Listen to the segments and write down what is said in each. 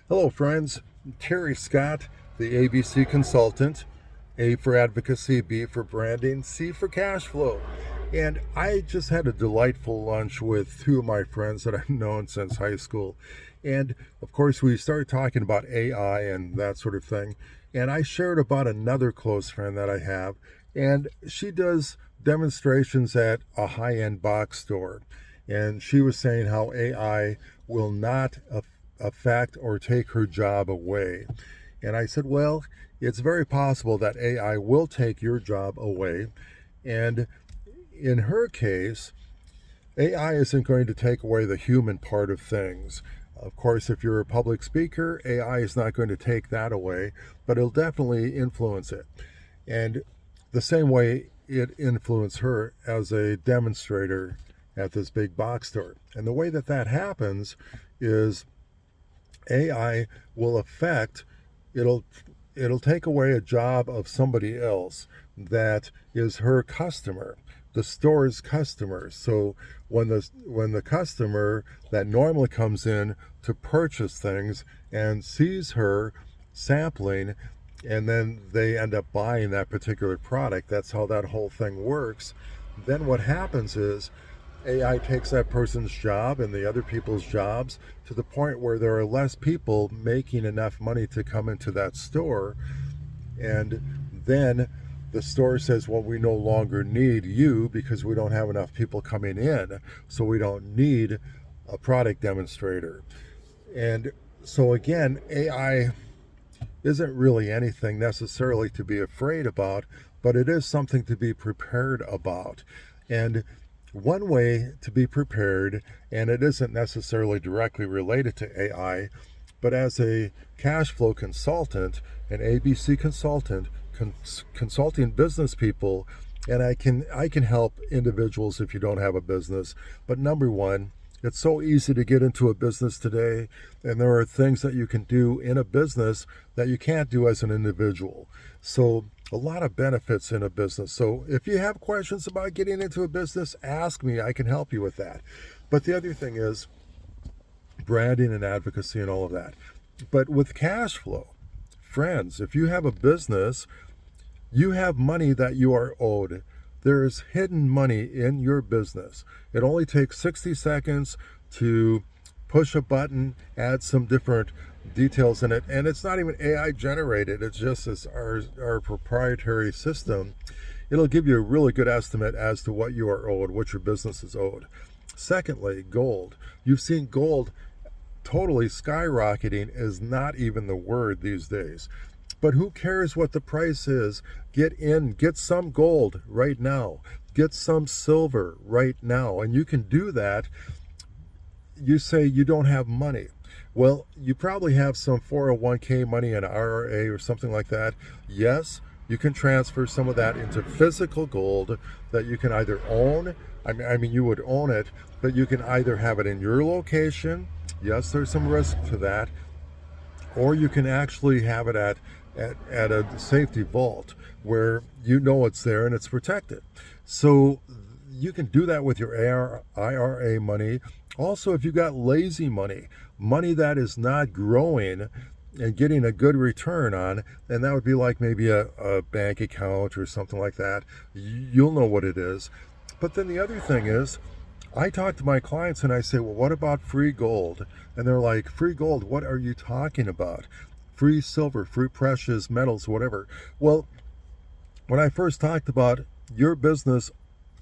Hello, friends. Terry Scott, the ABC consultant. A for advocacy, B for branding, C for cash flow. And I just had a delightful lunch with two of my friends that I've known since high school. And of course, we started talking about AI and that sort of thing. And I shared about another close friend that I have, and she does demonstrations at a high end box store. And she was saying how AI will not affect or take her job away. And I said, well, it's very possible that AI will take your job away. And in her case, AI isn't going to take away the human part of things. Of course, if you're a public speaker, AI is not going to take that away, but it'll definitely influence it. And the same way it influenced her as a demonstrator at this big box store. And the way that that happens is AI will affect it'll it'll take away a job of somebody else that is her customer, the store's customer. So when the customer that normally comes in to purchase things and sees her sampling, and then they end up buying that particular product, that's how that whole thing works. Then what happens is AI takes that person's job and the other people's jobs to the point where there are less people making enough money to come into that store. And then the store says, well, we no longer need you because we don't have enough people coming in. So we don't need a product demonstrator. And so again, AI isn't really anything necessarily to be afraid about, but it is something to be prepared about. And one way to be prepared, and it isn't necessarily directly related to AI, but as a cash flow consultant, an ABC consultant, consulting business people, and I can help individuals if you don't have a business. But number one, it's so easy to get into a business today, and there are things that you can do in a business that you can't do as an individual. So, a lot of benefits in a business. So, if you have questions about getting into a business, ask me. I can help you with that. But the other thing is branding and advocacy and all of that. But with cash flow, friends, if you have a business, you have money that you are owed. There is hidden money in your business. It only takes 60 seconds to push a button, add some different details in it, and it's not even AI generated. It's just our proprietary system. It'll give you a really good estimate as to what you are owed, what your business is owed. Secondly, gold. You've seen gold totally skyrocketing is not even the word these days. But who cares what the price is? Get in, get some gold right now, get some silver right now. And you can do that. You say you don't have money. Well, you probably have some 401k money, an IRA or something like that. Yes, you can transfer some of that into physical gold that you can either own. I mean, you would own it, but you can either have it in your location. Yes, there's some risk to that, or you can actually have it at a safety vault where you know it's there and it's protected. So you can do that with your IRA money. Also, if you got lazy money, money that is not growing and getting a good return on, and that would be like maybe a bank account or something like that. You'll know what it is. But then the other thing is, I talk to my clients and I say, well, what about free gold? And they're like, free gold, what are you talking about? Free silver, free precious metals, whatever. Well, when I first talked about your business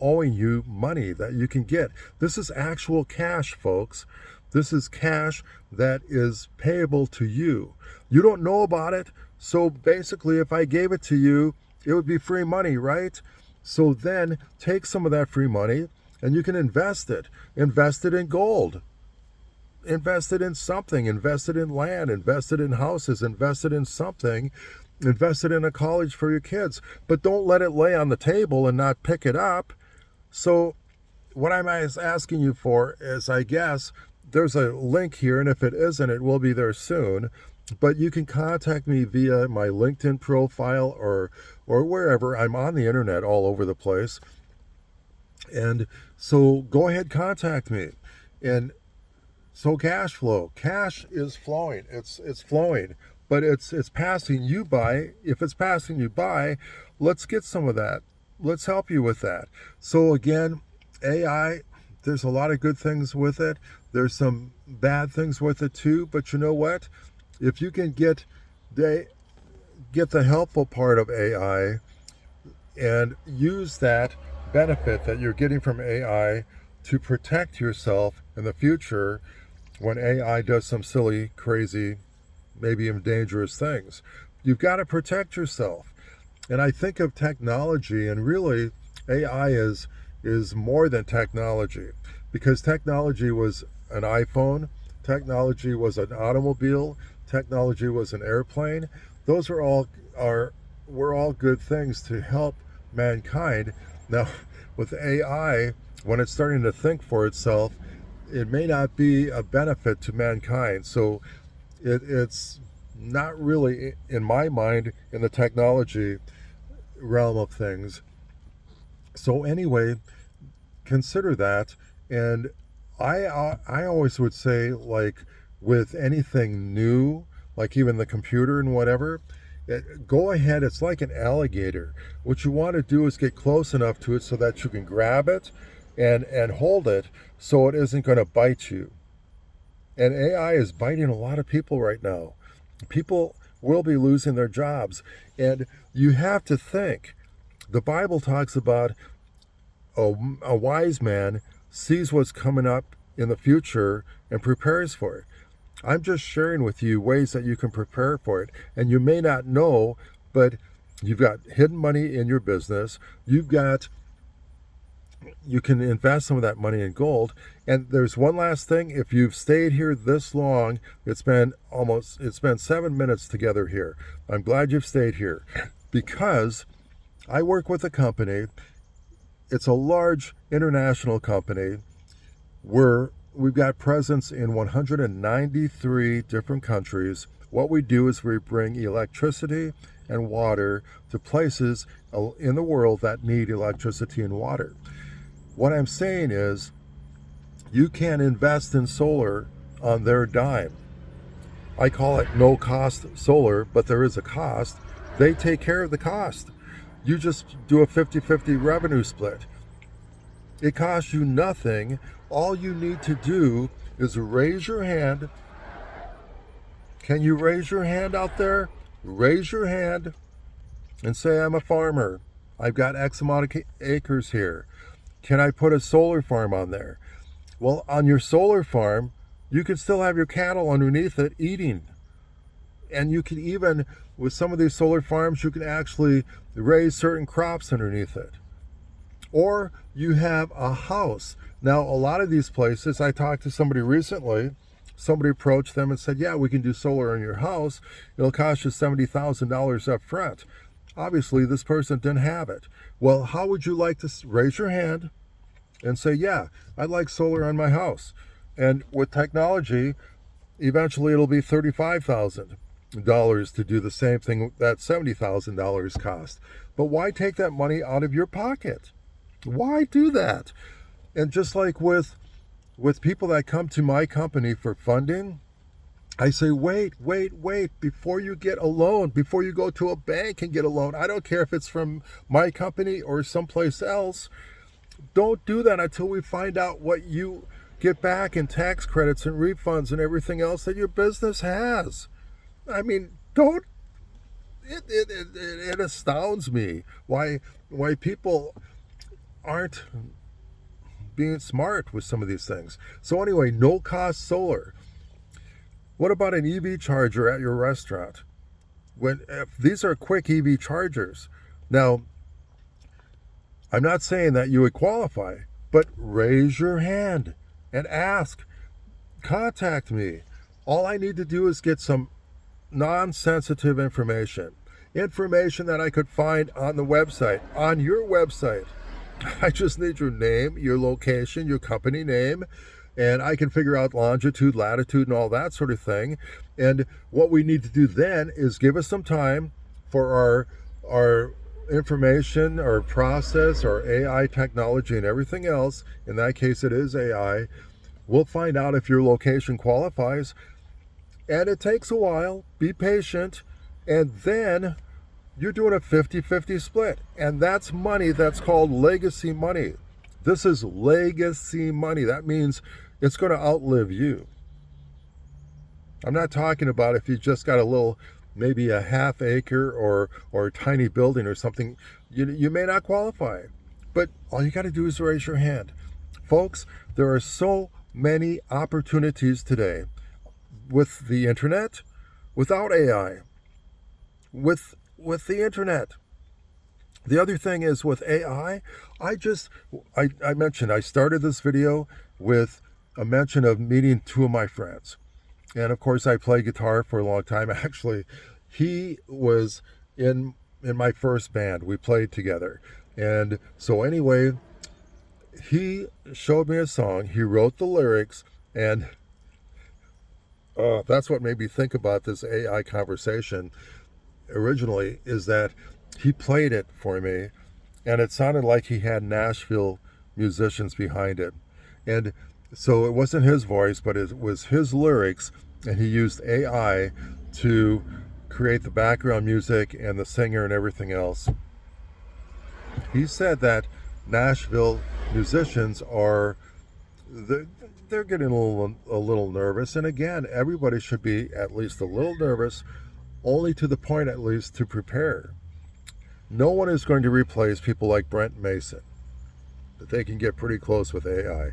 owing you money that you can get, this is actual cash, folks. This is cash that is payable to you. You don't know about it. So basically, if I gave it to you, it would be free money, right? So then take some of that free money and you can invest it. Invest it in gold. Invest it in something. Invest it in land. Invest it in houses. Invest it in something. Invest it in a college for your kids. But don't let it lay on the table and not pick it up. So what I'm asking you for is, I guess, there's a link here, and if it isn't, it will be there soon. But you can contact me via my LinkedIn profile or wherever. I'm on the internet all over the place. And so go ahead, contact me. And So cash is flowing. It's flowing, but it's passing you by. If it's passing you by, let's get some of that. Let's help you with that. So again, AI, there's a lot of good things with it. There's some bad things with it too, but you know what? If you can the get the helpful part of AI and use that benefit that you're getting from AI to protect yourself in the future when AI does some silly, crazy, maybe even dangerous things. You've got to protect yourself. And I think of technology, and really AI is more than technology, because technology was an iPhone, technology was an automobile, technology was an airplane. Those are were all good things to help mankind. Now, with AI, when it's starting to think for itself, it may not be a benefit to mankind. So it's not really, in my mind, in the technology realm of things. So anyway, consider that. And I always would say, like, with anything new, like even the computer and whatever, go ahead. It's like an alligator. What you want to do is get close enough to it so that you can grab it and hold it so it isn't going to bite you. And AI is biting a lot of people right now. People will be losing their jobs. And you have to think, the Bible talks about a wise man sees what's coming up in the future and prepares for it. I'm just sharing with you ways that you can prepare for it. And you may not know, but you've got hidden money in your business. You can invest some of that money in gold. And there's one last thing. If you've stayed here this long, it's been 7 minutes together here. I'm glad you've stayed here, because I work with a company. It's a large international company where we've got presence in 193 different countries. What we do is we bring electricity and water to places in the world that need electricity and water. What I'm saying is, you can invest in solar on their dime. I call it no cost solar, but there is a cost. They take care of the cost. You just do a 50-50 revenue split. It costs you nothing. All you need to do is raise your hand. Can you raise your hand out there? Raise your hand and say, I'm a farmer. I've got X amount of acres here. Can I put a solar farm on there? Well, on your solar farm, you can still have your cattle underneath it eating. And you can even, with some of these solar farms, you can actually raise certain crops underneath it. Or you have a house. Now, a lot of these places, I talked to somebody recently, somebody approached them and said, yeah, we can do solar on your house. It'll cost you $70,000 up front. Obviously, this person didn't have it. Well, how would you like to raise your hand and say, yeah, I'd like solar on my house? And with technology, eventually it'll be $35,000 to do the same thing that $70,000 cost. But why take that money out of your pocket? Why do that? And just like with people that come to my company for funding, I say, wait, before you get a loan, before you go to a bank and get a loan. I don't care if it's from my company or someplace else. Don't do that until we find out what you get back in tax credits and refunds and everything else that your business has. I mean, it astounds me why people aren't being smart with some of these things. So anyway, no cost solar. What about an EV charger at your restaurant? If these are quick EV chargers. Now, I'm not saying that you would qualify, but raise your hand and ask. Contact me. All I need to do is get some non-sensitive information that I could find on the website, on your website. I just need your name, your location, your company name, and I can figure out longitude, latitude, and all that sort of thing. And what we need to do then is give us some time for our information, our process, our AI technology, and everything else. In that case, it is AI. We'll find out if your location qualifies. And it takes a while. Be patient. And then you're doing a 50-50 split. And that's money that's called legacy money. This is legacy money. That means it's going to outlive you. I'm not talking about if you just got a little, maybe a half acre or a tiny building or something. You may not qualify. But all you got to do is raise your hand. Folks, there are so many opportunities today with the internet, without AI, with the internet. The other thing is with AI, I mentioned I started this video with a mention of meeting two of my friends. And of course, I played guitar for a long time. Actually, he was in my first band. We played together. And so anyway, he showed me a song. He wrote the lyrics, and that's what made me think about this AI conversation originally, is that he played it for me, and it sounded like he had Nashville musicians behind it. And so it wasn't his voice, but it was his lyrics, and he used AI to create the background music and the singer and everything else. He said that Nashville musicians are, they're getting a little nervous. And again, everybody should be at least a little nervous, only to the point at least to prepare. No one is going to replace people like Brent Mason, but they can get pretty close with AI.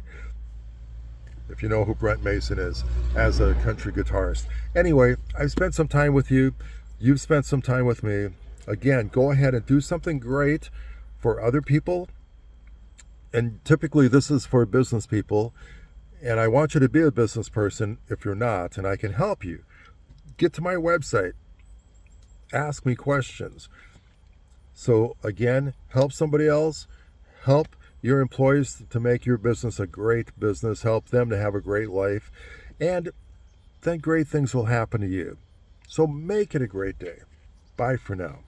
If you know who Brent Mason is as a country guitarist. Anyway, I've spent some time with you. You've spent some time with me. Again, go ahead and do something great for other people. And typically this is for business people. And I want you to be a business person if you're not, and I can help you. Get to my website. Ask me questions. So again, help somebody else. Help your employees to make your business a great business. Help them to have a great life. And then great things will happen to you. So make it a great day. Bye for now.